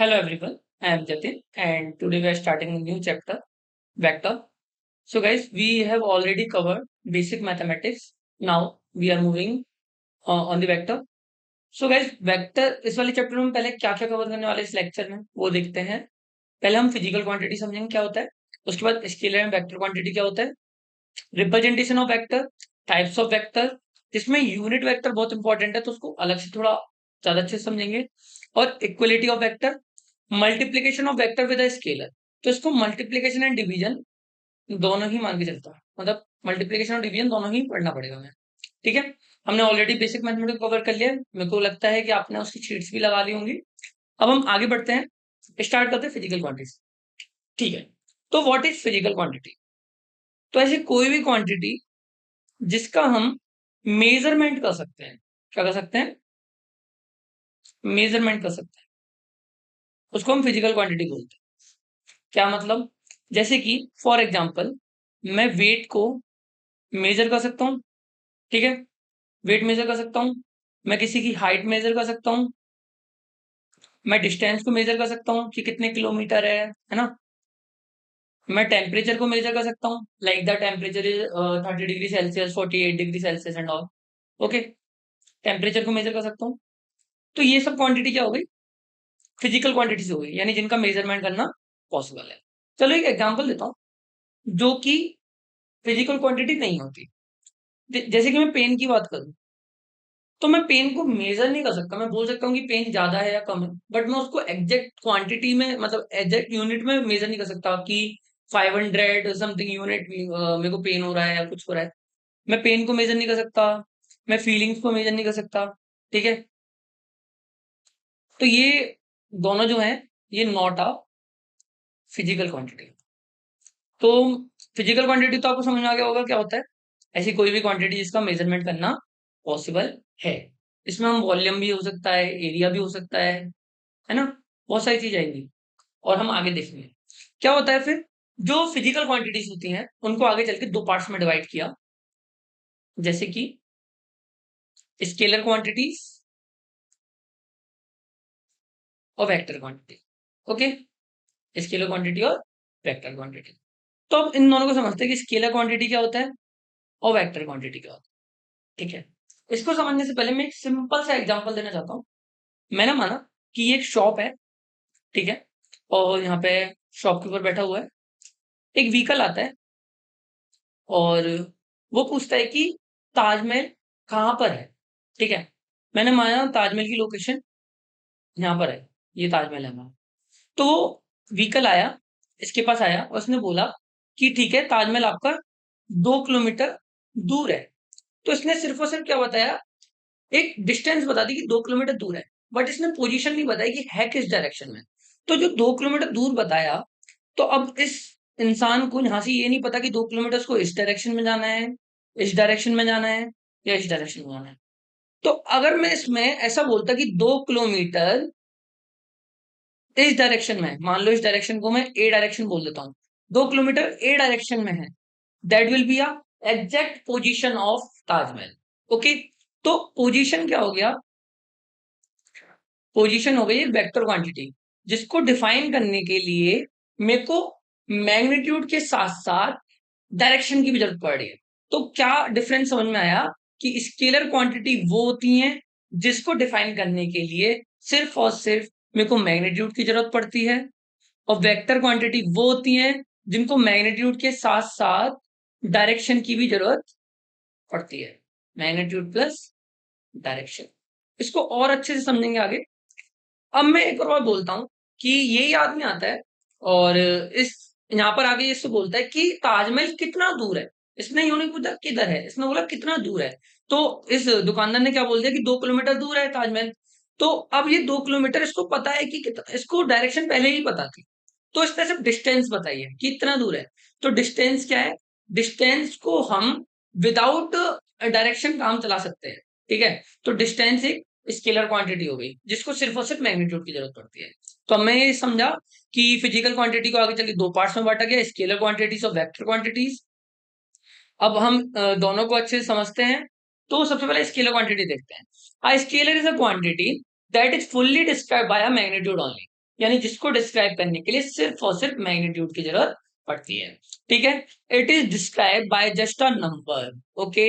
Hello everyone, I am Jatin and today we are starting a new chapter, vector. So guys, we have already covered basic mathematics. Now we are moving on the vector. So guys, vector इस वाले chapter में हम पहले क्या क्या cover करने वाले इस लेक्चर में वो देखते हैं। पहले हम फिजिकल क्वांटिटी समझेंगे क्या होता है, उसके बाद स्केलर एंड वेक्टर क्वांटिटी क्या होता है, representation of vector, types of vector, जिसमें यूनिट वेक्टर बहुत इंपॉर्टेंट है तो उसको अलग से थोड़ा ज्यादा अच्छे से समझेंगे, और equality of vector, multiplication of vector with a scalar. तो इसको मल्टीप्लीकेशन एंड डिवीजन दोनों ही मान के चलता है, मतलब मल्टीप्लीकेशन और डिवीजन दोनों ही पढ़ना पड़ेगा हमें। ठीक है, हमने ऑलरेडी बेसिक मैथमेटिक्स कवर कर लिया है, मेरे को लगता है कि आपने उसकी शीट्स भी लगा ली होंगी। अब हम आगे बढ़ते हैं, स्टार्ट करते हैं फिजिकल क्वांटिटी। ठीक है, तो व्हाट इज फिजिकल क्वांटिटी? तो ऐसी कोई भी क्वांटिटी जिसका हम मेजरमेंट कर सकते हैं, क्या कर सकते हैं, मेजरमेंट कर सकते हैं, उसको हम फिजिकल क्वांटिटी बोलते हैं। क्या मतलब, जैसे कि फॉर एग्जांपल मैं वेट को मेजर कर सकता हूँ। ठीक है, वेट मेजर कर सकता हूँ, मैं किसी की हाइट मेजर कर सकता हूँ, मैं डिस्टेंस को मेजर कर सकता हूँ कि कितने किलोमीटर है ना। मैं टेम्परेचर को मेजर कर सकता हूँ, like the temperature is 30 degree Celsius, 48 degree Celsius and all. Okay, temperature को मेजर कर सकता हूँ। तो ये सब क्वांटिटी क्या हो गई, फिजिकल क्वांटिटीज हो गई, यानी जिनका मेजरमेंट करना पॉसिबल है। चलो एक एग्जांपल देता हूँ जो कि फिजिकल क्वांटिटी नहीं होती। जैसे कि मैं पेन की बात करूं, तो मैं पेन को मेजर नहीं कर सकता, मैं बोल सकता हूँ कि पेन ज्यादा है या कम है, बट मैं उसको एग्जैक्ट क्वांटिटी में, मतलब एग्जैक्ट यूनिट में मेजर नहीं कर सकता कि 500 समथिंग यूनिट मेरे को पेन हो रहा है या कुछ हो रहा है। मैं पेन को मेजर नहीं कर सकता, मैं फीलिंग्स को मेजर नहीं कर सकता। ठीक है, तो ये दोनों जो है ये नॉट अ फिजिकल क्वांटिटी। तो फिजिकल क्वांटिटी तो आपको समझ में आ गया होगा क्या होता है, ऐसी कोई भी क्वांटिटी जिसका मेजरमेंट करना पॉसिबल है। इसमें हम वॉल्यूम भी हो सकता है, एरिया भी हो सकता है ना, बहुत सारी चीज आएंगी और हम आगे देखेंगे क्या होता है। फिर जो फिजिकल क्वांटिटीज होती हैं उनको आगे चल के दो पार्ट्स में डिवाइड किया, जैसे कि स्केलर क्वांटिटीज और vector quantity. Okay, scalar quantity और वेक्टर क्वांटिटी। तो अब इन दोनों को समझते हैं कि स्केलर क्वांटिटी क्या होता है और वेक्टर क्वांटिटी क्या होता है। ठीक है, इसको समझने से पहले मैं एक सिंपल सा एग्जांपल देना चाहता हूँ। मैंने माना कि ये एक शॉप है, ठीक है, और यहाँ पे शॉपकीपर बैठा हुआ है, एक व्हीकल आता है और वो पूछता है कि ताजमहल कहाँ पर है। ठीक है, मैंने माना ताजमहल की लोकेशन यहाँ पर है, ये ताजमहल है हमारा। तो वो व्हीकल आया, इसके पास आया और उसने बोला कि ठीक है, ताजमहल आपका 2 किलोमीटर दूर है। तो इसने सिर्फ और सिर्फ क्या बताया, एक डिस्टेंस बता दी कि 2 किलोमीटर दूर है, बट इसने पोजीशन नहीं बताई कि है किस डायरेक्शन में। तो जो 2 किलोमीटर दूर बताया, तो अब इस इंसान को यहां से ये नहीं पता कि 2 किलोमीटर को इस डायरेक्शन में जाना है, इस डायरेक्शन में जाना है या इस डायरेक्शन में जाना है। तो अगर मैं इसमें ऐसा बोलता कि 2 किलोमीटर इस डायरेक्शन में है, मान लो इस डायरेक्शन को मैं ए डायरेक्शन बोल देता हूँ, 2 किलोमीटर ए डायरेक्शन में है, that will be a exact position of Taj Mahal. Okay, तो पोजीशन क्या हो गया, पोजीशन हो गई है वेक्टर क्वांटिटी, जिसको डिफाइन करने के लिए मेरे को मैग्नीट्यूड के साथ साथ डायरेक्शन की भी जरूरत पड़ रही है। तो क्या डिफरेंस समझ में आया कि स्केलर क्वांटिटी वो होती हैं जिसको डिफाइन करने के लिए सिर्फ और सिर्फ मेरे को मैग्नीट्यूड की जरूरत पड़ती है, और वेक्टर क्वांटिटी वो होती हैं जिनको मैग्नीट्यूड के साथ साथ डायरेक्शन की भी जरूरत पड़ती है, मैग्नीट्यूड प्लस डायरेक्शन। इसको और अच्छे से समझेंगे आगे। अब मैं एक और बात बोलता हूँ कि यही आदमी आता है और इस यहाँ पर आगे इससे बोलता है कि ताजमहल कितना दूर है। इसने यूं नहीं पूछा किधर है, इसने बोला कितना दूर है। तो इस दुकानदार ने क्या बोल दिया कि 2 किलोमीटर दूर है ताजमहल। तो अब ये 2 किलोमीटर इसको पता है कि इसको डायरेक्शन पहले ही पता थी, तो इसने सिर्फ डिस्टेंस बताई है कि इतना दूर है। तो डिस्टेंस क्या है, डिस्टेंस को हम विदाउट डायरेक्शन काम चला सकते हैं। ठीक है, तो डिस्टेंस एक स्केलर क्वांटिटी हो गई जिसको सिर्फ और सिर्फ मैग्नीट्यूड की जरूरत पड़ती है। तो हमने ये समझा कि फिजिकल क्वांटिटी को आगे चल के दो पार्ट्स में बांटा गया, स्केलर क्वांटिटीज और वेक्टर क्वांटिटीज। अब हम दोनों को अच्छे से समझते हैं। तो सबसे पहले स्केलर क्वांटिटी देखते हैं। A scalar is a quantity that is fully described bye a magnitude only. यानी जिसको डिस्क्राइब करने के लिए सिर्फ और सिर्फ मैग्नीट्यूड की जरूरत पड़ती है। ठीक है, it is describe by just a number. Okay,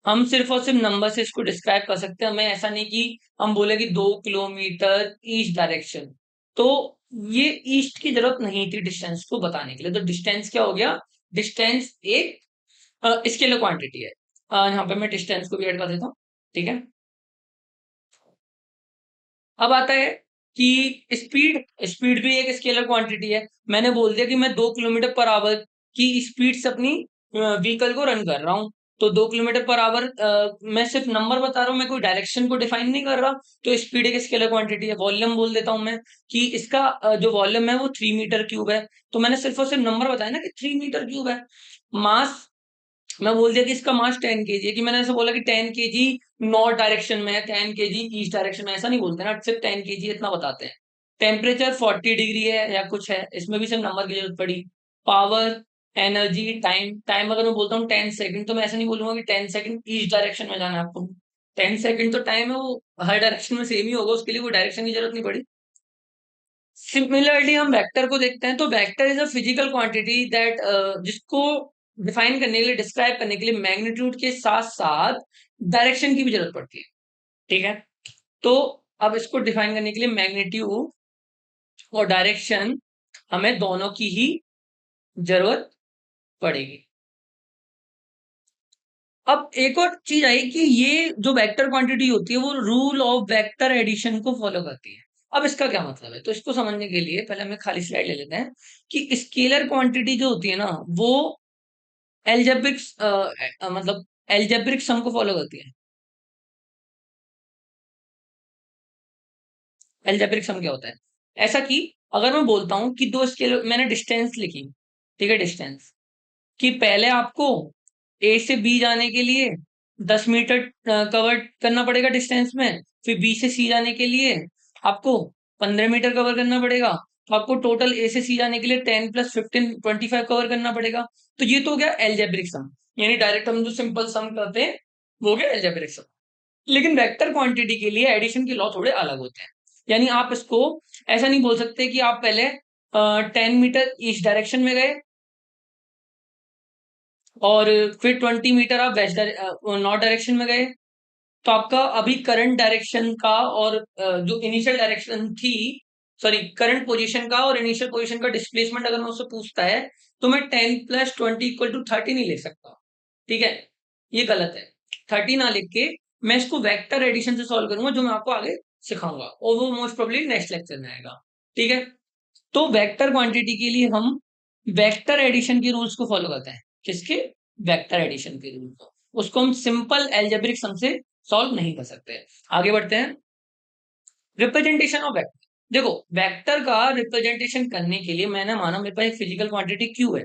हम सिर्फ और सिर्फ नंबर से इसको डिस्क्राइब कर सकते हैं। हमें ऐसा नहीं कि हम बोले कि 2 किलोमीटर ईस्ट डायरेक्शन, तो ये ईस्ट की जरूरत नहीं थी डिस्टेंस को बताने के लिए। तो डिस्टेंस क्या हो गया, डिस्टेंस एक स्केलर क्वांटिटी है। यहाँ पे मैं डिस्टेंस को भी ऐड कर देता हूँ। ठीक है, अब आता है कि स्पीड, स्पीड भी एक स्केलर क्वांटिटी है। मैंने बोल दिया कि मैं 2 किलोमीटर पर आवर की स्पीड से अपनी व्हीकल को रन कर रहा हूँ। तो 2 किलोमीटर पर आवर मैं सिर्फ नंबर बता रहा हूँ, मैं कोई डायरेक्शन को डिफाइन नहीं कर रहा। तो स्पीड एक स्केलर क्वांटिटी है। वॉल्यूम बोल देता हूँ मैं कि इसका जो वॉल्यूम है वो 3 मीटर क्यूब है। तो मैंने सिर्फ और सिर्फ नंबर बताया ना कि 3 मीटर क्यूब है। मास, मैं बोल दिया कि इसका मास 10 kg है, कि मैंने ऐसा बोला कि 10 kg नॉर्थ डायरेक्शन में है, 10 kg ईस्ट डायरेक्शन में, ऐसा नहीं बोलते ना, सिर्फ 10 kg इतना बताते हैं। टेम्परेचर 40 डिग्री है या कुछ है, इसमें भी सिर्फ नंबर की जरूरत पड़ी। पावर, एनर्जी, टाइम, टाइम अगर मैं बोलता हूँ 10 सेकंड, तो मैं ऐसा नहीं बोलूंगा कि 10 सेकंड ईस्ट डायरेक्शन में जाना है आपको। 10 सेकंड तो टाइम है, वो हर डायरेक्शन में सेम ही होगा, उसके लिए कोई डायरेक्शन की जरूरत नहीं पड़ी। सिमिलरली हम वेक्टर को देखते हैं। तो vector is a physical quantity that, जिसको डिफाइन करने के लिए, डिस्क्राइब करने के लिए मैग्नीट्यूड के साथ साथ डायरेक्शन की भी जरूरत पड़ती है। ठीक है, तो अब इसको डिफाइन करने के लिए मैग्नीट्यूड और डायरेक्शन, हमें दोनों की ही जरूरत पड़ेगी। अब एक और चीज आई कि ये जो वेक्टर क्वांटिटी होती है वो रूल ऑफ वेक्टर एडिशन को फॉलो करती है। अब इसका क्या मतलब है, तो इसको समझने के लिए पहले हमें खाली स्लाइड ले लेते हैं कि स्केलर क्वांटिटी जो होती है ना, वो एल्जेब्रिक मतलब एल्जेब्रिक सम को फॉलो करती है। एल्जेब्रिक सम क्या होता है, ऐसा कि अगर मैं बोलता हूं कि दो स्केलर, मैंने डिस्टेंस लिखी, ठीक है, डिस्टेंस कि पहले आपको ए से बी जाने के लिए 10 मीटर कवर करना पड़ेगा डिस्टेंस में, फिर बी से सी जाने के लिए आपको 15 मीटर कवर करना पड़ेगा। तो आपको टोटल ए से सी जाने के लिए 10 + 15 25 कवर करना पड़ेगा। तो ये तो हो गया एल्जेब्रिक सम, यानी डायरेक्ट हम जो सिंपल सम करते हैं वो हो गया एल्जेब्रिक सम। लेकिन वेक्टर क्वांटिटी के लिए एडिशन के लॉ थोड़े अलग होते हैं। यानी आप इसको ऐसा नहीं बोल सकते कि आप पहले 10 मीटर ईस्ट डायरेक्शन में गए और फिर 20 मीटर आप वेस्ट नॉर्थ डायरेक्शन में गए, तो आपका अभी करंट डायरेक्शन का और जो इनिशियल डायरेक्शन थी, सॉरी, करंट पोजीशन का और इनिशियल पोजीशन का डिस्प्लेसमेंट अगर मैं उससे पूछता है, तो मैं 10 + 20 = 30 नहीं लिख सकता। ठीक है, ये गलत है। 30 ना लिख के मैं इसको वेक्टर एडिशन से सॉल्व करूंगा, जो मैं आपको आगे सिखाऊंगा, और वो मोस्ट प्रोबेबली नेक्स्ट लेक्चर में आएगा। ठीक है, तो वेक्टर क्वांटिटी के लिए हम वेक्टर एडिशन के रूल्स को फॉलो करते हैं। किसके, वेक्टर एडिशन के रूल को। उसको हम सिंपल एल्जेब्रिक सम से सॉल्व नहीं कर सकते। आगे बढ़ते हैं, रिप्रेजेंटेशन ऑफ वेक्टर। देखो, वेक्टर का रिप्रेजेंटेशन करने के लिए मैंने माना मेरे पास एक फिजिकल क्वांटिटी क्यू है,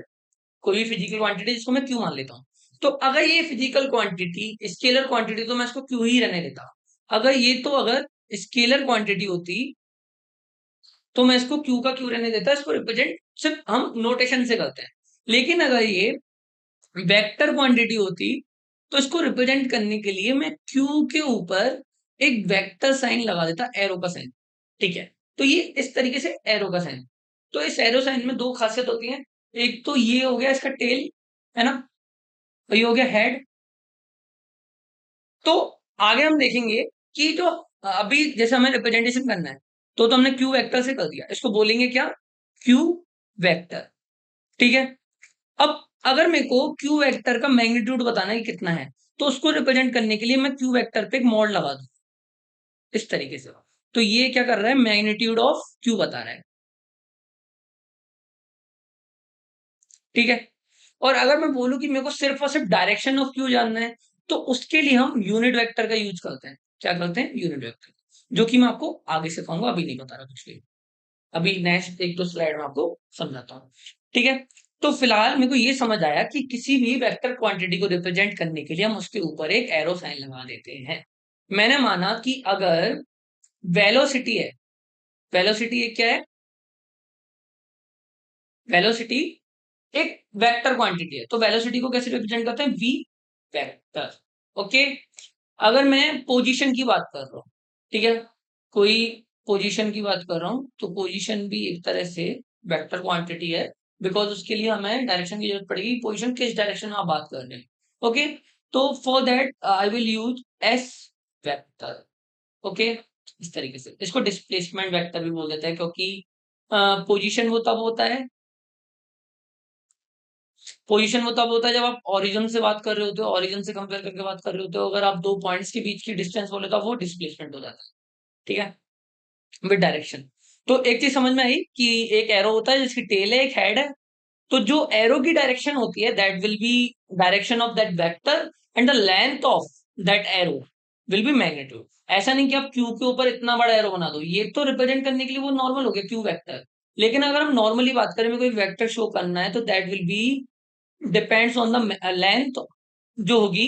कोई भी फिजिकल क्वांटिटी जिसको मैं क्यू मान लेता हूँ। तो अगर ये फिजिकल क्वांटिटी स्केलर क्वांटिटी, तो मैं इसको क्यू ही रहने देता। अगर ये, तो अगर स्केलर क्वांटिटी होती तो मैं इसको क्यू का क्यू रहने देता, इसको रिप्रेजेंट सिर्फ हम नोटेशन से करते हैं। लेकिन अगर ये वेक्टर क्वांटिटी होती, तो इसको रिप्रेजेंट करने के लिए मैं क्यू के ऊपर एक वेक्टर साइन लगा देता, एरो का साइन। ठीक है, तो ये इस तरीके से एरो का साइन। तो इस एरो साइन में दो खासियत होती है, एक तो ये हो गया इसका टेल, है ना, और ये हो गया हेड। तो आगे हम देखेंगे कि जो अभी जैसे हमें रिप्रेजेंटेशन करना है, तो हमने क्यू वेक्टर से कर दिया, इसको बोलेंगे क्या, क्यू वेक्टर। ठीक है, अब अगर मेरे को क्यू वेक्टर का मैग्नीट्यूड बताना है कि कितना है, तो उसको रिप्रेजेंट करने के लिए मैं क्यू वेक्टर पे एक मॉड लगा दूं इस तरीके से। तो ये क्या कर रहा है, मैग्नीट्यूड ऑफ क्यू बता रहा है। ठीक है, और अगर मैं बोलूं कि मेरे को सिर्फ और सिर्फ डायरेक्शन ऑफ क्यू जानना है, तो उसके लिए हम यूनिट वेक्टर का यूज करते हैं। क्या करते हैं, यूनिट वेक्टर, जो कि मैं आपको आगे सिखाऊंगा, अभी नहीं बता रहा कुछ भी। अभी नेक्स्ट एक दो स्लाइड में आपको समझाता हूँ। ठीक है, तो फिलहाल मेरे को ये समझ आया कि किसी भी वेक्टर क्वांटिटी को रिप्रेजेंट करने के लिए हम उसके ऊपर एक एरो साइन लगा देते हैं। मैंने माना कि अगर वेलोसिटी है, वेलोसिटी एक क्या है, वेलोसिटी एक वेक्टर क्वांटिटी है, तो वेलोसिटी को कैसे रिप्रेजेंट करते हैं, वी वेक्टर। ओके, अगर मैं पोजीशन की बात कर रहा हूं, ठीक है, कोई पोजीशन की बात कर रहा हूँ, तो पोजीशन भी एक तरह से वेक्टर क्वांटिटी है, बिकॉज उसके लिए हमें डायरेक्शन की जरूरत पड़ेगी, पोजीशन किस डायरेक्शन में आप बात कर रहे हैं। ओके, तो for that I will use S vector. Okay, इस तरीके से इसको डिस्प्लेसमेंट वेक्टर भी बोल देते हैं, क्योंकि पोजीशन वो तब होता है, पोजीशन वो तब होता है जब आप ओरिजिन से बात कर रहे होते हो, ओरिजिन से कंपेयर करके बात कर रहे होते हो। अगर आप दो पॉइंट्स के बीच की डिस्टेंस बोले तो वो डिस्प्लेसमेंट हो जाता है। ठीक है, विद डायरेक्शन। तो एक चीज समझ में आई कि एक एरो होता है जिसकी टेल है, एक हेड है। तो जो एरो की डायरेक्शन होती है that will B direction of that vector, and the length of that arrow will be magnitude. ऐसा नहीं कि आप क्यू के ऊपर इतना बड़ा एरो बना दो, ये तो रिप्रेजेंट करने के लिए वो नॉर्मल हो गया क्यू वेक्टर। लेकिन अगर हम नॉर्मली बात करें, कोई वेक्टर शो करना है, तो that will B depends on the length जो होगी,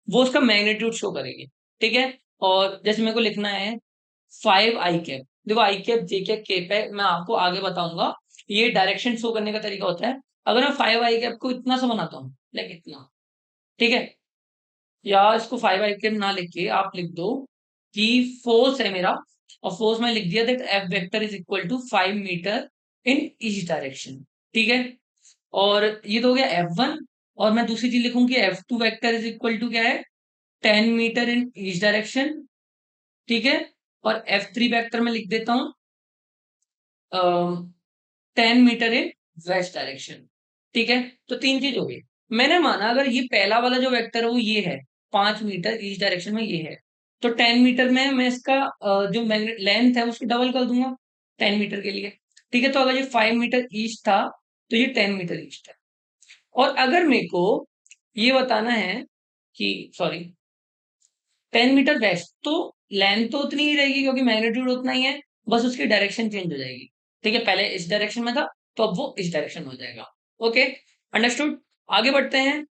वो उसका मैग्नीट्यूड शो करेगी। ठीक है, और जैसे मेरे को लिखना है 5 i कैप। देखो आई कैप, जे कैप, केप है, मैं आपको आगे बताऊंगा। ये डायरेक्शन शो करने का तरीका होता है। अगर मैं 5 i कैप को इतना सा बनाता हूँ, लाइक इतना, ठीक है, या इसको 5 i कैप ना लिख के आप लिख दो कि फोर्स है मेरा, और फोर्स में लिख दिया that F vector is equal to 5 metre in each direction. ठीक है, और ये तो हो गया F1। और मैं दूसरी चीज लिखूंगी F2 vector is equal to क्या है, 10 मीटर इन ईच डायरेक्शन। ठीक है, और F3 वेक्टर में लिख देता हूं 10 मीटर इन वेस्ट डायरेक्शन। ठीक है, तो तीन चीज हो गई। मैंने माना अगर ये पहला वाला जो वेक्टर है वो ये है, 5 मीटर ईच डायरेक्शन में ये है, तो 10 मीटर में मैं इसका जो मैग्नेट लेंथ है उसको डबल कर दूंगा 10 मीटर के लिए। ठीक है, तो अगर ये 5 मीटर ईच था, तो ये 10 मीटर ईच था। और अगर मेरे को ये बताना है कि सॉरी 10 मीटर वेस्ट, तो लेंथ तो उतनी ही रहेगी क्योंकि मैग्नीट्यूड उतना ही है, बस उसकी डायरेक्शन चेंज हो जाएगी। ठीक है, पहले इस डायरेक्शन में था, तो अब वो इस डायरेक्शन में हो जाएगा। Okay, understood. आगे बढ़ते हैं।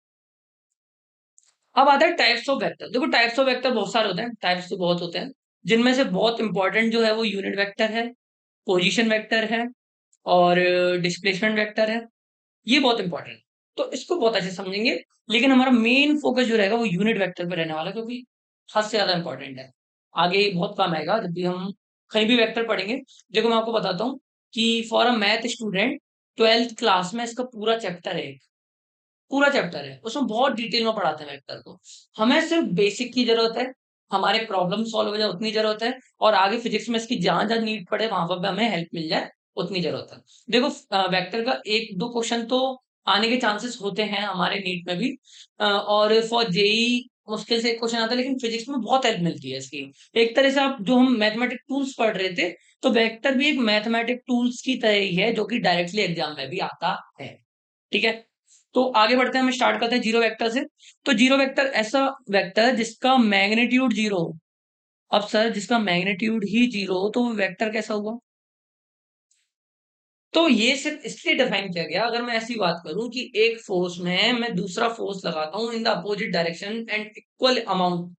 अब आता है टाइप्स ऑफ वेक्टर। देखो टाइप्स ऑफ वेक्टर बहुत सारे होते हैं, टाइप्स तो बहुत होते हैं, जिनमें से बहुत इंपॉर्टेंट जो है वो यूनिट वेक्टर है, पोजीशन वेक्टर है, और डिस्प्लेसमेंट वेक्टर है। ये बहुत इंपॉर्टेंट है, तो इसको बहुत अच्छे से समझेंगे। लेकिन हमारा मेन फोकस जो रहेगा वो यूनिट वेक्टर पे रहने वाला है, क्योंकि हद से ज्यादा इंपॉर्टेंट है। आगे बहुत काम आएगा जब भी हम कहीं भी वेक्टर पढ़ेंगे। देखो मैं आपको बताता हूँ कि for a math student, 12th class में इसका पूरा चैप्टर है, पूरा चैप्टर है, उसमें बहुत डिटेल में पढ़ाते हैं वेक्टर को। हमें सिर्फ बेसिक की जरूरत है, हमारे प्रॉब्लम सॉल्व हो जाए उतनी जरूरत है, और आगे फिजिक्स में इसकी जहां जहां नीड पड़े वहां पर हमें हेल्प मिल जाए उतनी जरूरत है। देखो वेक्टर का एक दो क्वेश्चन तो आने के चांसेस होते हैं हमारे नीट में भी, और फॉर जेई मुश्किल से एक क्वेश्चन आता है, लेकिन फिजिक्स में बहुत हेल्प मिलती है इसकी। एक तरह से आप जो हम मैथमेटिक टूल्स पढ़ रहे थे, तो वेक्टर भी एक मैथमेटिक टूल्स की तरह ही है, जो कि डायरेक्टली एग्जाम में भी आता है। ठीक है, तो आगे बढ़ते हैं, हम स्टार्ट करते हैं जीरो वेक्टर से। तो जीरो वेक्टर ऐसा वेक्टर जिसका मैग्नीट्यूड जीरो हो। अब सर जिसका मैग्नीट्यूड ही जीरो हो तो वो वेक्टर कैसा हुआ? तो ये सिर्फ इसलिए डिफाइन किया गया, अगर मैं ऐसी बात करूं कि एक फोर्स में मैं दूसरा फोर्स लगाता हूं in the opposite direction and equal amount,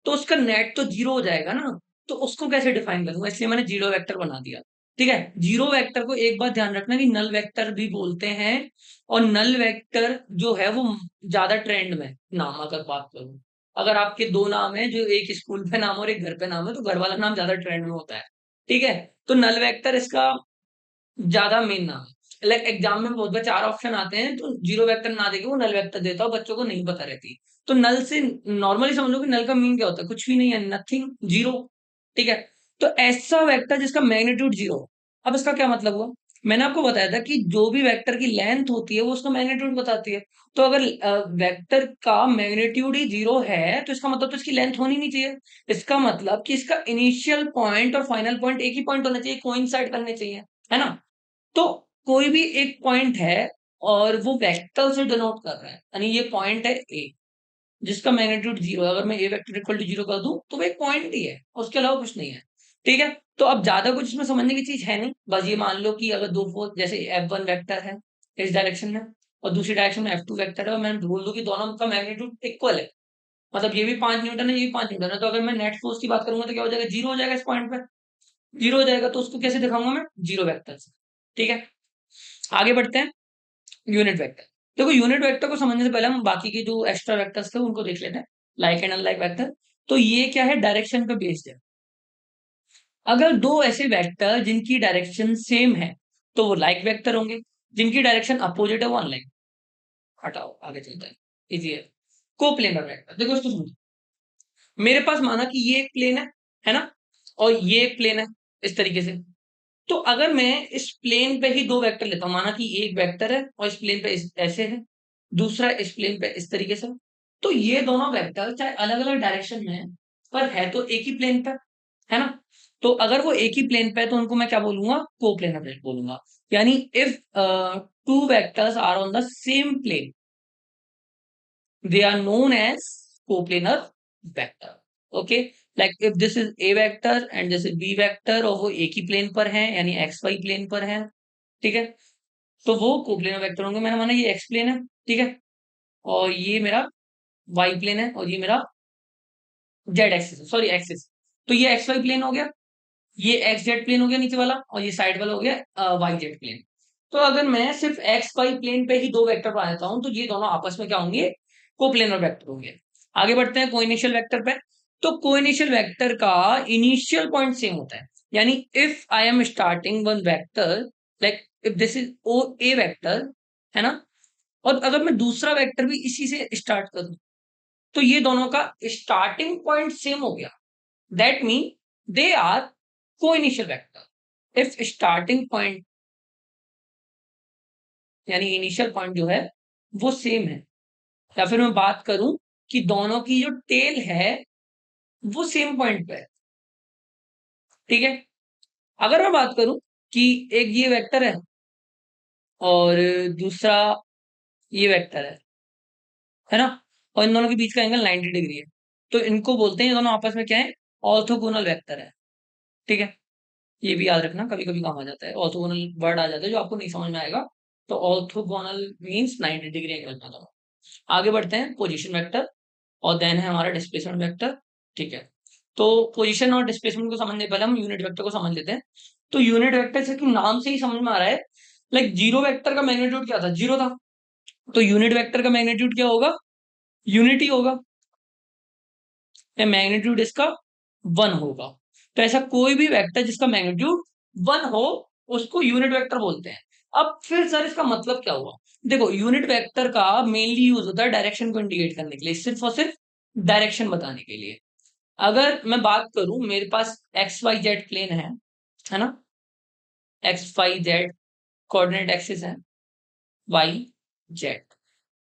तो उसका नेट तो जीरो हो जाएगा ना। तो उसको कैसे डिफाइन करूंगा, इसलिए मैंने जीरो वेक्टर बना दिया। ठीक है, जीरो वेक्टर को एक बात ध्यान रखना कि नल वेक्टर भी बोलते हैं, और नल वेक्टर जो है वो ज्यादा ट्रेंड में नाम, अगर बात करूं, अगर आपके दो नाम है, जो एक स्कूल पे नाम और एक घर पे नाम है, तो घर वाला नाम ज्यादा ट्रेंड में होता है। ठीक है, तो नल वेक्टर इसका ज्यादा मेन नाम है। लाइक एग्जाम में बहुत बार चार ऑप्शन आते हैं, तो जीरो वेक्टर ना देके वो नल वेक्टर देता हो, बच्चों को नहीं पता रहती। तो नल से नॉर्मली समझ लो कि नल का मीन क्या होता है, कुछ भी नहीं है, नथिंग, जीरो। ठीक है, तो ऐसा वेक्टर जिसका मैग्नीट्यूड जीरो। अब इसका क्या मतलब हुआ? मैंने आपको बताया था कि जो भी वेक्टर की लेंथ होती है वो उसका मैग्नीट्यूड बताती है। तो अगर वेक्टर का मैग्नीट्यूड ही जीरो है, तो इसका मतलब तो इसकी लेंथ होनी नहीं चाहिए। इसका मतलब कि इसका इनिशियल पॉइंट और फाइनल पॉइंट एक ही पॉइंट होना चाहिए, कोइंसाइड करने चाहिए, है ना। तो कोई भी एक पॉइंट है और वो वेक्टर से डिनोट कर रहा है, यानी ये पॉइंट है ए जिसका मैग्नीट्यूड जीरो है। अगर मैं ए वेक्टर इक्वल टू जीरो कर दूं तो वो एक पॉइंट ही है, उसके अलावा कुछ नहीं है। ठीक है, तो अब ज्यादा कुछ इसमें समझने की चीज है नहीं, बस ये मान लो कि अगर दो फोर्स, जैसे F1 वेक्टर है इस डायरेक्शन में और दूसरी डायरेक्शन में F2 वेक्टर है, और मैं बोल दूं कि दोनों का मैग्नीट्यूड इक्वल है, मतलब ये भी 5 न्यूटन है, ये भी 5 न्यूटन है, तो अगर मैं नेट फोर्स की बात करूंगा तो क्या हो जाएगा, जीरो हो जाएगा इस पॉइंट पे, जीरो हो जाएगा। तो उसको कैसे दिखाऊंगा मैं, जीरो वेक्टर से। ठीक है, आगे बढ़ते हैं। Unit vector. देखो यूनिट वेक्टर को समझने से पहले हम बाकी के जो एक्स्ट्रा वेक्टर्स थे उनको देख लेते हैं, लाइक एंड अनलाइक वेक्टर। तो ये क्या है, डायरेक्शन पे बेस्ड है। अगर दो ऐसे वेक्टर जिनकी डायरेक्शन सेम है तो वो लाइक वेक्टर होंगे, जिनकी डायरेक्शन अपोजिट है वो अनलाइक। हटाओ, आगे चलते हैं, इजी है। कोप्लेनर वेक्टर, देखो इसको समझो। मेरे पास माना कि ये एक प्लेन है ना, और ये एक प्लेन है इस तरीके से। तो अगर मैं इस प्लेन पे ही दो वेक्टर लेता हूं, माना कि एक वेक्टर है और इस प्लेन पे ऐसे है, दूसरा इस प्लेन पे इस तरीके से, तो ये दोनों वेक्टर चाहे अलग अलग डायरेक्शन में है पर है तो एक ही प्लेन पे, है ना। तो अगर वो एक ही प्लेन पे है तो उनको मैं क्या बोलूंगा, कोप्लेनर बोलूंगा। यानी if two vectors are on the same plane they are known as coplanar vector. Okay, like if this is a vector and this is b vector और वो एक ही प्लेन पर है यानी एक्स वाई प्लेन पर है, ठीक है, तो वो कोप्लेनर वेक्टर होंगे। मैंने माना ये एक्स प्लेन है, ठीक है, और ये मेरा वाई प्लेन है और ये मेरा जेड एक्सिस, सॉरी एक्सिस। तो ये एक्स वाई प्लेन हो गया, ये एक्स जेड प्लेन हो गया नीचे वाला, और ये साइड वाला हो गया वाई जेड प्लेन। तो अगर मैं सिर्फ एक्स वाई प्लेन पे ही दो वेक्टर पढ़ा देता हूं तो ये दोनों आपस में क्या होंगे, कोप्लेनर वेक्टर होंगे। आगे बढ़ते हैं कोइनिशियल वेक्टर पे। तो कोइनिशियल वेक्टर का इनिशियल पॉइंट सेम होता है। यानी if I am starting one vector, like if this is O A vector, है ना, और अगर मैं दूसरा वेक्टर भी इसी से स्टार्ट करूं तो ये दोनों का स्टार्टिंग पॉइंट सेम हो गया। That mean they are coinitial vector if starting point यानी इनिशियल पॉइंट जो है वो सेम है। या फिर मैं बात करूं कि दोनों की जो टेल है वो सेम पॉइंट पे है, ठीक है। अगर मैं बात करूं कि एक ये वेक्टर है और दूसरा ये वेक्टर है ना, और इन दोनों के बीच का एंगल 90 डिग्री है, तो इनको बोलते हैं, ये दोनों आपस में क्या है, ऑर्थोगोनल वेक्टर है, ठीक है। ये भी याद रखना, कभी कभी काम आ जाता है, ऑर्थोगोनल वर्ड आ जाता है जो आपको नहीं समझ में आएगा। तो ऑर्थोगोनल मींस 90 डिग्री एंगल में दोनों। आगे बढ़ते हैं, पोजीशन वेक्टर, और देन है हमारा डिस्प्लेसमेंट वेक्टर, ठीक है। तो पोजीशन और डिस्प्लेसमेंट को समझने पहले हम यूनिट वेक्टर को समझ लेते हैं। तो यूनिट वेक्टर से कि नाम से ही समझ में आ रहा है, लाइक जीरो वेक्टर का मैग्नीट्यूड क्या था, जीरो था। तो यूनिट वेक्टर का मैग्नीट्यूड क्या होगा, यूनिट ही होगा, मैग्नीट्यूड इसका वन होगा। तो ऐसा कोई भी वेक्टर जिसका मैग्नीट्यूड वन हो उसको यूनिट वेक्टर बोलते हैं। अब फिर सर इसका मतलब क्या हुआ, देखो यूनिट वेक्टर का मेनली यूज होता है डायरेक्शन को इंडिकेट करने के लिए, सिर्फ और सिर्फ डायरेक्शन बताने के लिए। अगर मैं बात करूं, मेरे पास एक्स वाई जेड प्लेन है ना, X Y Z coordinate axis है, वाई जेड।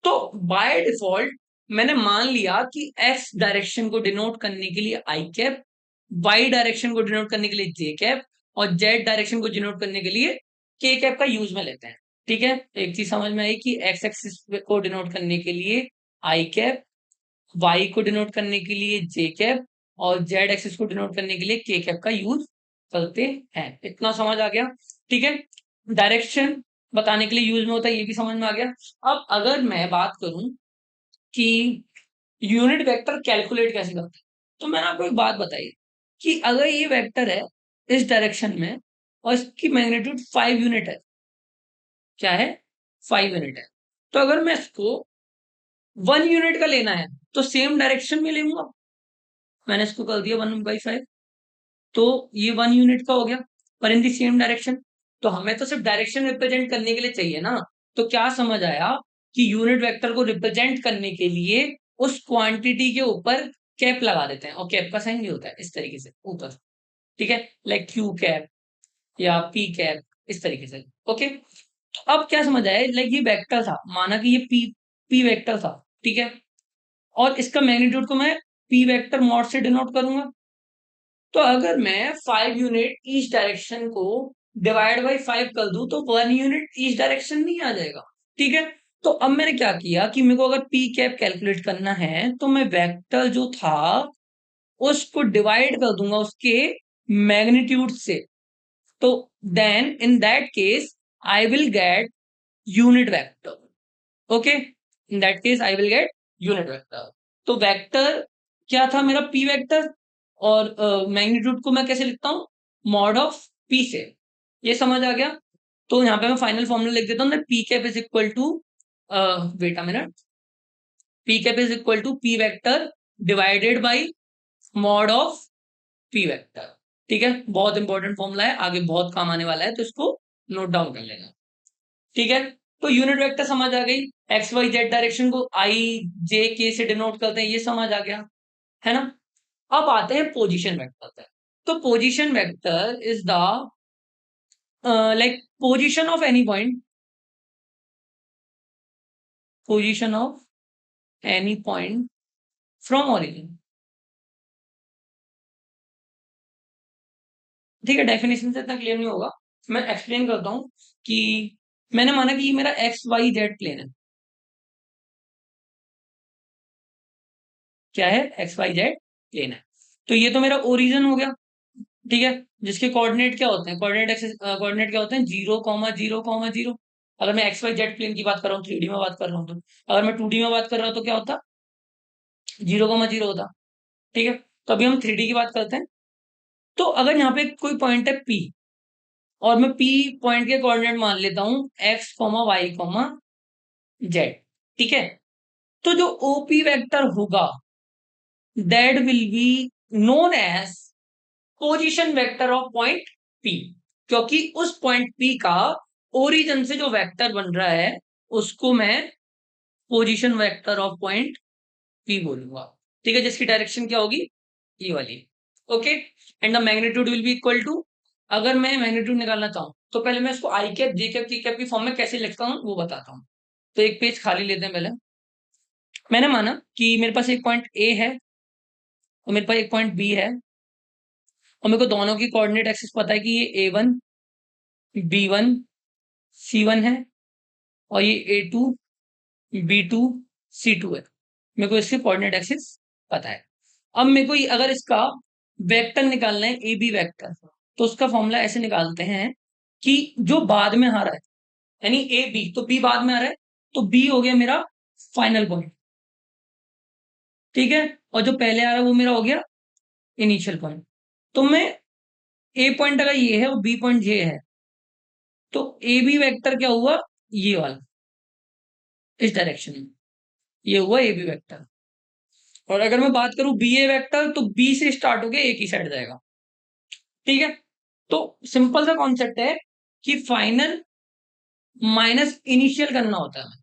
तो बाय डिफॉल्ट मैंने मान लिया कि एक्स डायरेक्शन को डिनोट करने के लिए आई कैप, वाई डायरेक्शन को डिनोट करने के लिए जे कैप, और जेड डायरेक्शन को डिनोट करने के लिए के कैप का यूज में लेते हैं, ठीक है। एक चीज समझ में आई कि एक्स एक्सिस को डिनोट करने के लिए आई कैप, वाई को डिनोट करने के लिए जे कैप, और जेड एक्सिस को डिनोट करने के लिए के कैप का यूज करते हैं। इतना समझ आ गया, ठीक है। डायरेक्शन बताने के लिए यूज में होता है, ये भी समझ में आ गया। अब अगर मैं बात करूं कि यूनिट वेक्टर कैलकुलेट कैसे करते हैं, तो मैंने आपको एक बात बताई कि अगर ये वेक्टर है इस डायरेक्शन में और इसकी मैग्नीट्यूड 5 यूनिट है, क्या है, 5 यूनिट है, तो अगर मैं इसको 1 यूनिट का लेना है तो सेम डायरेक्शन में लूंगा, मैंने इसको कर दिया 1/5, तो ये 1 यूनिट का हो गया, पर इन दी सेम डायरेक्शन। तो हमें तो सिर्फ डायरेक्शन रिप्रेजेंट करने के लिए चाहिए ना। तो क्या समझ आया कि यूनिट वेक्टर को रिप्रेजेंट करने के लिए उस क्वांटिटी के ऊपर कैप लगा देते हैं, और कैप का साइन ये होता है इस तरीके से ऊपर, ठीक है, लाइक क्यू कैप या पी कैप, इस तरीके से। ओके, तो अब क्या समझ आया, लाइक ये वेक्टर था, माना कि ये पी पी वेक्टर था, ठीक है, और इसका मैग्नीट्यूड को मैं पी वेक्टर मॉड से डिनोट करूंगा। तो अगर मैं 5 यूनिट ईच डायरेक्शन को डिवाइड बाई 5 कर दूं तो 1 यूनिट ईच डायरेक्शन नहीं आ जाएगा, ठीक है। तो अब मैंने क्या किया कि मेरे को अगर पी कैप कैलकुलेट करना है तो मैं वेक्टर जो था उसको डिवाइड कर दूंगा उसके मैग्नीट्यूड से। तो then in that case I will get unit vector. Okay, in that case I will get unit vector. तो वेक्टर क्या था मेरा, पी वेक्टर, और मैग्नीट्यूड को मैं कैसे लिखता हूं, मॉड ऑफ पी से। ये समझ आ गया। तो यहाँ पे मैं फाइनल फॉर्मूला लिख देता हूँ, P cap is equal to, wait a minute, P cap is equal to P vector divided by mod of P vector. ठीक है, बहुत इंपॉर्टेंट फॉर्मूला है, आगे बहुत काम आने वाला है, तो इसको नोट डाउन कर लेना। ठीक है, तो यूनिट वेक्टर समझ आ गई, एक्स वाई जेड डायरेक्शन को आई जे के से डिनोट करते हैं, ये समझ आ गया है ना। अब आते हैं पोजीशन वेक्टर पे। तो position vector is the like position of any point, position of any point from origin. ठीक है, डेफिनेशन से इतना क्लियर नहीं होगा, मैं एक्सप्लेन करता हूं कि मैंने माना कि ये मेरा एक्स वाई जेड प्लेन है। क्या है? एक्स वाई जेड प्लेन है। तो ये तो मेरा ओरिजिन हो गया। ठीक है, जिसके कोऑर्डिनेट क्या होते हैं, कोऑर्डिनेट एक्सिस कोऑर्डिनेट क्या होते हैं, 0,0,0। अगर मैं एक्स वाई जेड प्लेन की बात कर रहा हूँ, 3D में बात कर रहा हूँ, तो अगर मैं 2D में बात कर रहा हूँ तो क्या होता, 0,0 होता। ठीक है, तो अभी हम 3D की बात करते हैं। तो अगर यहाँ पे कोई पॉइंट है P, और मैं P पॉइंट के कोऑर्डिनेट मान लेता हूँ x, y, z। ठीक है, तो जो OP वेक्टर होगा that will be known as position vector of point P, क्योंकि उस पॉइंट P का ओरिजिन से जो वेक्टर बन रहा है उसको मैं position vector of point P बोलूंगा। ठीक है, जिसकी डायरेक्शन क्या होगी, ये वाली। Okay, and the magnitude will be equal to, अगर मैं मैग्नीट्यूड निकालना चाहूं तो पहले मैं इसको I cap J cap K cap की फॉर्म में कैसे लिखता हूं वो बताता हूं। तो एक पेज खाली लेते हैं पहले। मैंने माना कि मेरे पास एक पॉइंट ए है और मेरे पास एक पॉइंट बी है, और मेरे को दोनों की कोऑर्डिनेट एक्सिस पता है कि ये A1 B1 C1 है, और ये A2 B2 C2 है। मेरे को इसके कोऑर्डिनेट एक्सिस पता है। अब मेरे को अगर इसका वेक्टर निकालना है ए बी वेक्टर, तो उसका फॉर्मूला ऐसे निकालते हैं कि जो बाद में आ रहा है, यानी ए बी, तो बी बाद में आ रहा है, तो बी हो गया मेरा फाइनल पॉइंट। ठीक है, और जो पहले आ रहा है वो मेरा हो गया इनिशियल पॉइंट। तो मैं ए पॉइंट अगर ये है और बी पॉइंट ये है, तो ए बी वेक्टर क्या हुआ, ये वाला, इस डायरेक्शन में, ये हुआ ए बी वेक्टर। और अगर मैं बात करूं बी ए वेक्टर, तो बी से स्टार्ट होके एक ही साइड जाएगा। ठीक है, तो सिंपल सा कॉन्सेप्ट है कि फाइनल माइनस इनिशियल करना होता है।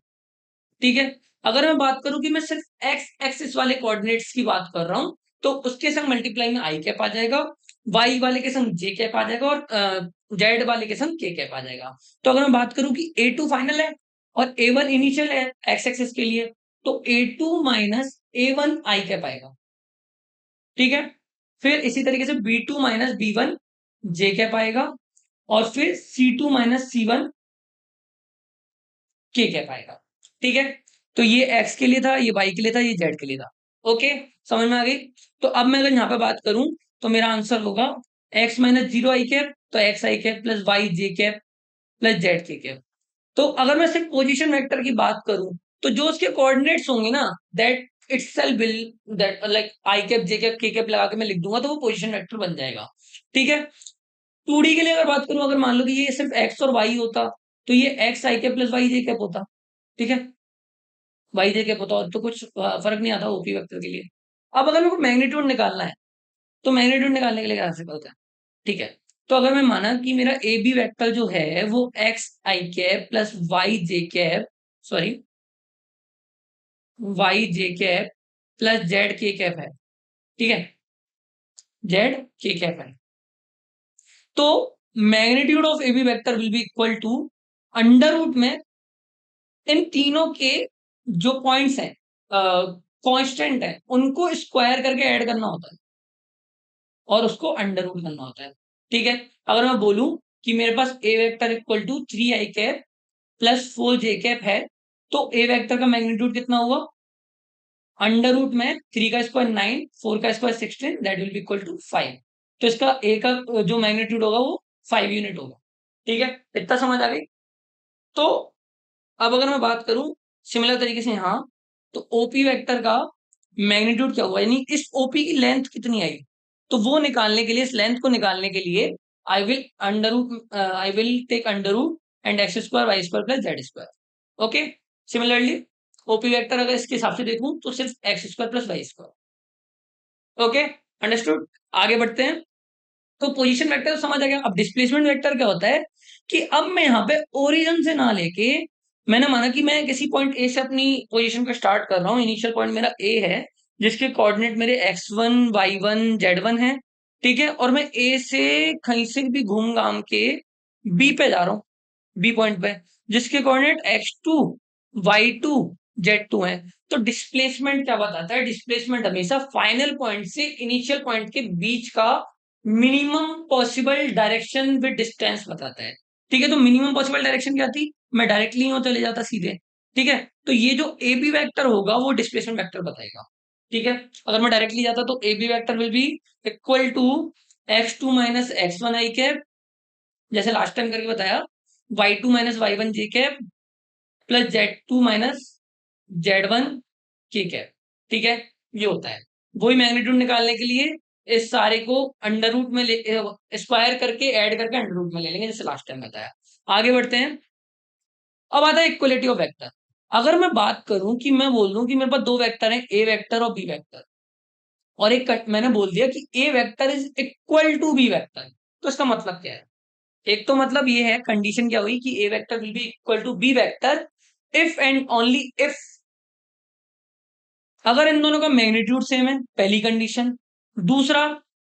ठीक है, अगर मैं बात करूं कि मैं सिर्फ एक्स एक्सिस वाले कोऑर्डिनेट्स की बात कर रहा हूं, तो उसके संग मल्टीप्लाई में आई कैप आ जाएगा, वाई वाले के संग जे कैप आ जाएगा, और जेड वाले के संग के कैप आ जाएगा। तो अगर मैं बात करूं कि A2 फाइनल है और A1 इनिशियल है एक्स एक्सिस के लिए, तो A2 माइनस A1 आई कैप आएगा। ठीक है, फिर इसी तरीके से B2 माइनस B1 जे कैप आएगा, और फिर C2 माइनस C1 के कैप आएगा। ठीक है, तो ये एक्स के लिए था, ये वाई के लिए था, ये जेड के लिए था। ओके, समझ में आ गई। तो अब मैं अगर यहाँ पे बात करूं तो मेरा आंसर होगा एक्स माइनस 0 आई कैप, तो x I cap plus Y J cap plus Z K cap. तो अगर मैं सिर्फ पोजीशन वेक्टर की बात करूं, तो जो उसके कोऑर्डिनेट्स होंगे ना, that itself will, that like I cap J cap के कैप लगा के मैं लिख दूंगा, तो वो पोजीशन वेक्टर बन जाएगा। ठीक है, 2D के लिए अगर बात करूं, अगर मान लो कि ये सिर्फ एक्स और वाई होता, तो ये x I cap plus Y J cap होता। ठीक है, वाई जे कैप होता, और तो कुछ फर्क नहीं आता ओपी वेक्टर के लिए। अब अगर मेरे को मैग्नीट्यूड निकालना है, तो मैग्नीट्यूड निकालने के लिए क्या से होता है। ठीक है, तो अगर मैं माना कि मेरा ए बी वेक्टर जो है वो X I cap plus Y J cap, sorry, Y J cap plus Z K cap है। ठीक है, जेड के कैप है, तो magnitude of A B vector will be equal to under root में इन तीनों के जो पॉइंट्स हैं, कांस्टेंट है, उनको स्क्वायर करके ऐड करना होता है और उसको अंडर रूट करना होता है। ठीक है, अगर मैं बोलूं कि मेरे पास A vector equal to 3 I cap plus 4 J cap है, तो ए वेक्टर का मैग्नीट्यूड कितना हुआ, अंडर रूट में 3 का स्क्वायर 9, 4 का square 16, that will be equal to 5। तो इसका ए का जो मैग्नीट्यूड होगा वो 5 यूनिट होगा। ठीक है, इतना समझ आ गई। तो अब अगर मैं बात करूं सिमिलर तरीके से यहाँ, तो ओपी वेक्टर का मैग्नीट्यूड क्या हुआ, यानी इस ओपी की लेंथ कितनी आई, तो वो निकालने के लिए, इस लेंथ को निकालने के लिए I will take under root and X square Y square plus Z square. Okay, similarly OP vector अगर इसके हिसाब से देखूं तो सिर्फ X square plus Y square. Okay, understood. आगे बढ़ते हैं। तो पोजीशन वेक्टर तो समझ आ गया। अब डिस्प्लेसमेंट वेक्टर क्या होता है कि अब मैं यहाँ पे ओरिजिन से ना लेके, मैंने माना कि मैं किसी पॉइंट ए से अपनी पोजीशन को स्टार्ट कर रहा हूँ, इनिशियल पॉइंट मेरा ए है जिसके कोऑर्डिनेट मेरे x1 y1 z1 है, ठीक है, और मैं ए से कहीं से भी घूम घाम के बी पे जा रहा हूँ, बी पॉइंट पे जिसके कोऑर्डिनेट x2 y2 z2 है। तो डिस्प्लेसमेंट क्या बताता है? डिस्प्लेसमेंट हमेशा फाइनल पॉइंट से इनिशियल पॉइंट के बीच का minimum possible direction with distance बताता है, ठीक है। तो मिनिमम पॉसिबल डायरेक्शन क्या थी? मैं डायरेक्टली यूं चले जाता सीधे, ठीक है। तो ये जो ए बी वेक्टर होगा वो डिस्प्लेसमेंट वेक्टर बताएगा, ठीक है। अगर मैं डायरेक्टली जाता तो A B vector will be equal to x2 minus x1 I cap, जैसे लास्ट टाइम करके बताया, y2 minus y1 J cap plus z2 minus z1 K cap, ठीक है। ये होता है। वही मैग्नीट्यूड निकालने के लिए इस सारे को अंडर रूट में ले, स्क्वायर करके ऐड करके अंडर रूट में ले लेंगे, जैसे लास्ट टाइम बताया। आगे बढ़ते हैं। अब आता है इक्वलिटी ऑफ वेक्टर। अगर मैं बात करूं कि मैं बोल दूं कि मेरे पास दो वेक्टर हैं, ए वेक्टर और बी वेक्टर, और एक मैंने बोल दिया कि ए vector is equal to B vector, तो इसका मतलब क्या है? एक तो मतलब ये है, कंडीशन क्या हुई कि ए vector will be equal to B vector if and only if, अगर इन दोनों का मैग्नीट्यूड सेम है, पहली कंडीशन। दूसरा,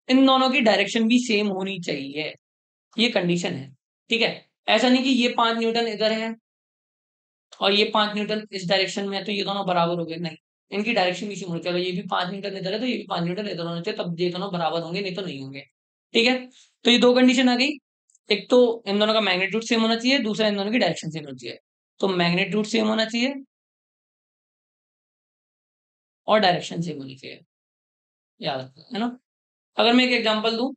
इन दोनों की डायरेक्शन भी सेम होनी चाहिए, ये कंडीशन है, ठीक है। ऐसा नहीं कि ये 5 न्यूटन इधर है और ये 5 न्यूटन इस डायरेक्शन में है तो ये दोनों बराबर हो गए, नहीं। इनकी डायरेक्शन भी सेम होनी चाहिए, ये भी 5 न्यूटन इधर है तो ये भी 5 न्यूटन इधर होना चाहिए, तब ये दोनों बराबर होंगे, नहीं तो नहीं होंगे, ठीक है। तो ये दो कंडीशन आ गई। एक तो इन दोनों का मैग्नीट्यूड सेम होना चाहिए, दूसरा इन दोनों की डायरेक्शन सेम होनी चाहिए। तो मैग्नीट्यूड सेम होना चाहिए और डायरेक्शन सेम होनी चाहिए, याद रखना है ना। अगर मैं एक एग्जांपल दूं,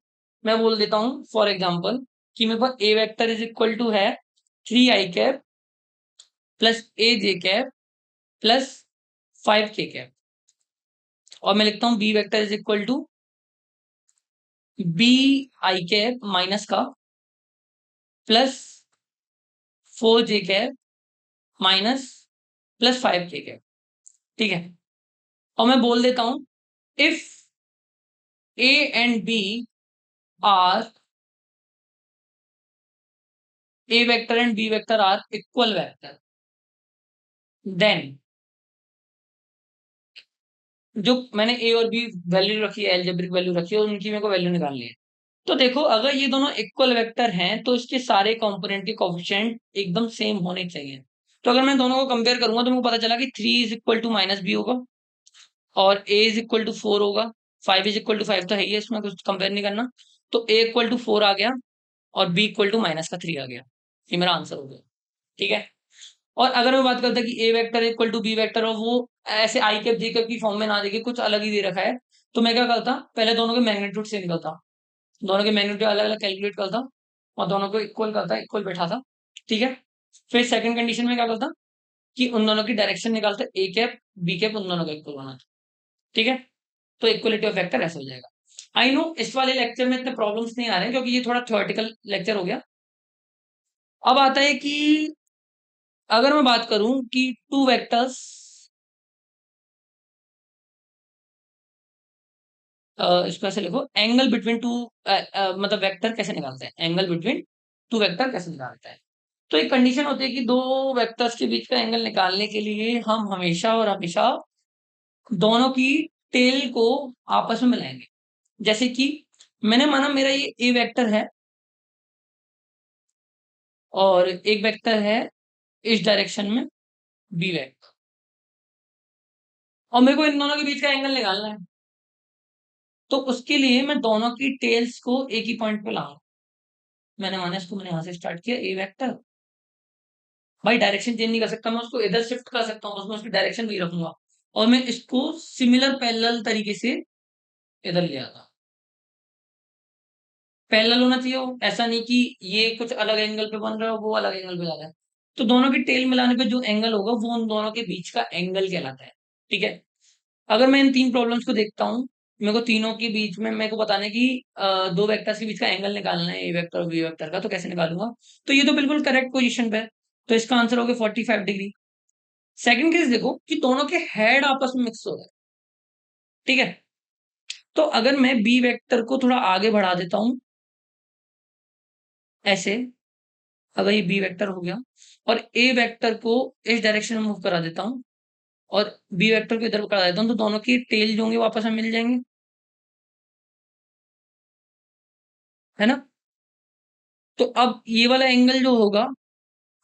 मैं बोल देता हूं फॉर एग्जांपल कि मेरे पास A vector is equal to है 3 i cap plus A J cap plus 5 k cap, और मैं लिखता हूं B vector is equal to B I cap minus का plus 4 j cap minus plus 5 k cap, ठीक है। और मैं बोल देता हूं if A and B are, A vector and B vector are equal vector, then जो मैंने ए और बी वैल्यू रखी है, एल्जेब्रिक वैल्यू रखी है, उनकी मेरे को वैल्यू निकालनी है। तो देखो, अगर ये दोनों इक्वल वेक्टर हैं तो इसके सारे कंपोनेंट के कोफिशिएंट एकदम सेम होने चाहिए। तो अगर मैं दोनों को कंपेयर करूंगा तो मुझे पता चला कि 3 is equal to minus B होगा और ए इज इक्वल टू 4 होगा, 5 इज इक्वल टू 5 तो है ही है, इसमें कुछ कंपेयर नहीं करना। तो ए इक्वल टू 4 आ गया और बी इक्वल टू माइनस का 3 आ गया, ये मेरा आंसर हो गया, ठीक है। और अगर मैं बात करता कि ए vector equal to B vector और वो ऐसे आई कैप जे कैप की फॉर्म में ना देके कुछ अलग ही दे रखा है, तो मैं क्या करता, पहले दोनों के मैग्नीट्यूड सेम करता, दोनों के मैग्नीट्यूड अलग अलग कैलकुलेट करता और दोनों को इक्वल करता, इक्वल बैठाता, ठीक है। फिर सेकंड कंडीशन में क्या करता कि उन दोनों की डायरेक्शन निकालता, ए कैप बी कैप उन दोनों का इक्वल होना, ठीक है। तो इक्वलिटी ऑफ वेक्टर ऐसे हो जाएगा। आई नो इस वाले लेक्चर में इतने प्रॉब्लम्स नहीं आ रहे हैं क्योंकि ये थोड़ा थ्योरेटिकल लेक्चर हो गया। अब आता है कि अगर मैं बात करूं कि टू वेक्टर्स, इसको ऐसे लिखो, एंगल बिटवीन टू, मतलब वेक्टर कैसे निकालते हैं, एंगल बिटवीन टू वेक्टर कैसे निकालते हैं। तो एक कंडीशन होती है कि दो वेक्टर्स के बीच का एंगल निकालने के लिए हम हमेशा और हमेशा दोनों की टेल को आपस में मिलाएंगे। जैसे कि मैंने माना मेरा ये ए वेक्टर है और एक वेक्टर है इस डायरेक्शन में बी वेक्टर, और मेरे को इन दोनों के बीच का एंगल निकालना है। तो उसके लिए मैं दोनों की टेल्स को एक ही पॉइंट पे लाऊंगा। मैंने माना इसको, मैंने यहां से स्टार्ट किया ए वेक्टर, भाई डायरेक्शन चेंज नहीं कर सकता, मैं उसको इधर शिफ्ट कर सकता हूँ, उसमें उसकी डायरेक्शन भी रखूंगा और मैं इसको सिमिलर पैरेलल तरीके से इधर ले आता। पैरेलल होना चाहिए वो, ऐसा नहीं कि ये कुछ अलग एंगल पे बन रहा है वो अलग एंगल पे जा रहा है। तो दोनों की टेल मिलाने पे जो एंगल होगा वो उन दोनों के बीच का एंगल कहलाता है, ठीक है। अगर मैं इन तीन प्रॉब्लम्स को देखता हूँ, मेरे को तीनों के बीच में मेरे को बताना है कि दो वेक्टर्स के बीच का एंगल निकालना है, ए वेक्टर और बी वेक्टर का, तो कैसे निकालूंगा। तो ये तो बिल्कुल करेक्ट पोजीशन पे है, तो इसका आंसर हो गया 45 डिग्री। सेकंड केस देखो कि दोनों के हेड आपस में मिक्स हो रहे हैं, ठीक है। तो अगर मैं बी वेक्टर को थोड़ा आगे बढ़ा देता हूं ऐसे अगर ये बी वेक्टर हो गया और ए वेक्टर को इस डायरेक्शन में मूव करा देता हूँ और बी वेक्टर को इधर करा देता हूँ, तो दोनों की टेल जो होंगे वापस में मिल जाएंगे, है ना। तो अब ये वाला एंगल जो होगा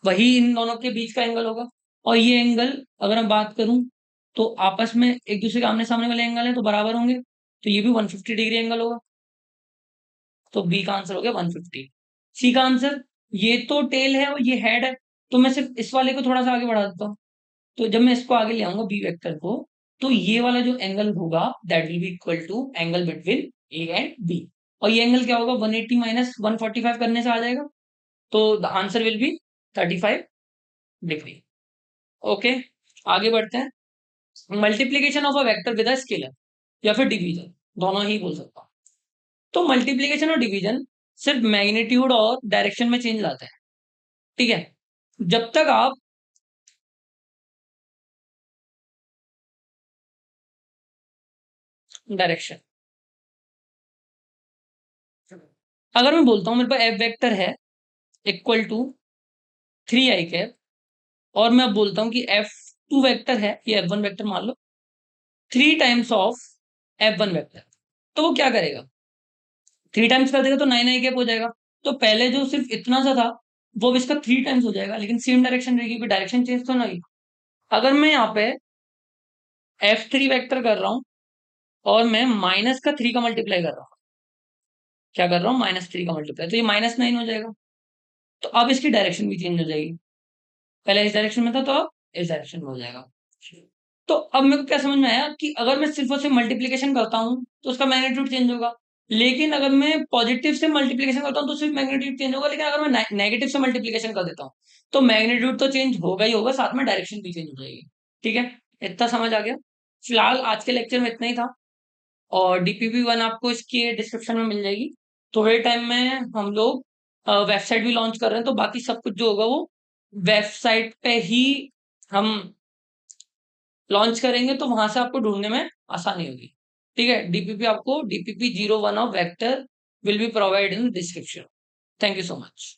वही इन दोनों के बीच का एंगल होगा, और ये एंगल अगर मैं बात करूं तो आपस में एक दूसरे के आमने सामने वाले एंगल है तो बराबर होंगे, तो ये भी 150 डिग्री एंगल होगा। तो बी का आंसर हो गया 150। सी का आंसर, ये तो टेल है और ये हेड है, तो मैं सिर्फ इस वाले को थोड़ा सा आगे बढ़ा देता हूँ। तो जब मैं इसको आगे ले आऊंगा बी वेक्टर को, तो ये वाला जो एंगल होगा that will be equal to angle between A and B, और ये एंगल क्या होगा 180 माइनस 145 करने से आ जाएगा, तो the answer will be 35 degree. Okay, आगे बढ़ते हैं। Multiplication of a vector with a scalar या फिर डिवीजन, दोनों ही बोल सकता हूँ। तो मल्टीप्लीकेशन और डिवीजन सिर्फ मैग्नीट्यूड और डायरेक्शन में चेंज लाते हैं, ठीक है। जब तक आप डायरेक्शन, अगर मैं बोलता हूं मेरे पास एफ वेक्टर है इक्वल टू 3 i कैप, और मैं बोलता हूं कि एफ टू वेक्टर है, ये एफ वन वेक्टर मान लो, 3 times of F one vector, तो वो क्या करेगा, 3 टाइम्स कर देगा तो 9 i कैप हो जाएगा। तो पहले जो सिर्फ इतना सा था वो अब इसका 3 टाइम्स हो जाएगा, लेकिन सेम डायरेक्शन रहेगी, डायरेक्शन चेंज तो नहीं। अगर मैं यहाँ पे F3 वेक्टर कर रहा हूँ और मैं माइनस का 3 का मल्टीप्लाई कर रहा हूँ, क्या कर रहा हूँ -3 का मल्टीप्लाई, तो ये -9 हो जाएगा। तो अब इसकी डायरेक्शन भी चेंज हो जाएगी, पहले इस डायरेक्शन में था तो अब इस डायरेक्शन में हो जाएगा। तो अब मेरे को क्या समझ में आया कि अगर मैं सिर्फ और सिर्फ मल्टीप्लीकेशन करता हूँ तो उसका मैग्नीट्यूड चेंज होगा, लेकिन अगर मैं पॉजिटिव से मल्टीप्लीकेशन करता हूँ तो सिर्फ मैग्नीट्यूड चेंज होगा, लेकिन अगर मैं नेगेटिव से मल्टीप्लीकेशन कर देता हूँ तो मैग्नीट्यूड तो चेंज होगा ही होगा, साथ में डायरेक्शन भी चेंज हो जाएगी। ठीक है, इतना समझ आ गया। फिलहाल आज के लेक्चर में इतना ही था, और DPP1 आपको इसके डिस्क्रिप्शन में मिल जाएगी। थोड़े टाइम में हम लोग वेबसाइट भी लॉन्च कर रहे हैं, तो बाकी सब कुछ जो होगा वो वेबसाइट पे ही हम लॉन्च करेंगे, तो वहां से आपको ढूंढने में आसानी होगी। ठीक है, डीपीपी आपको DPP01 of vector will B provide in description. Thank you so much.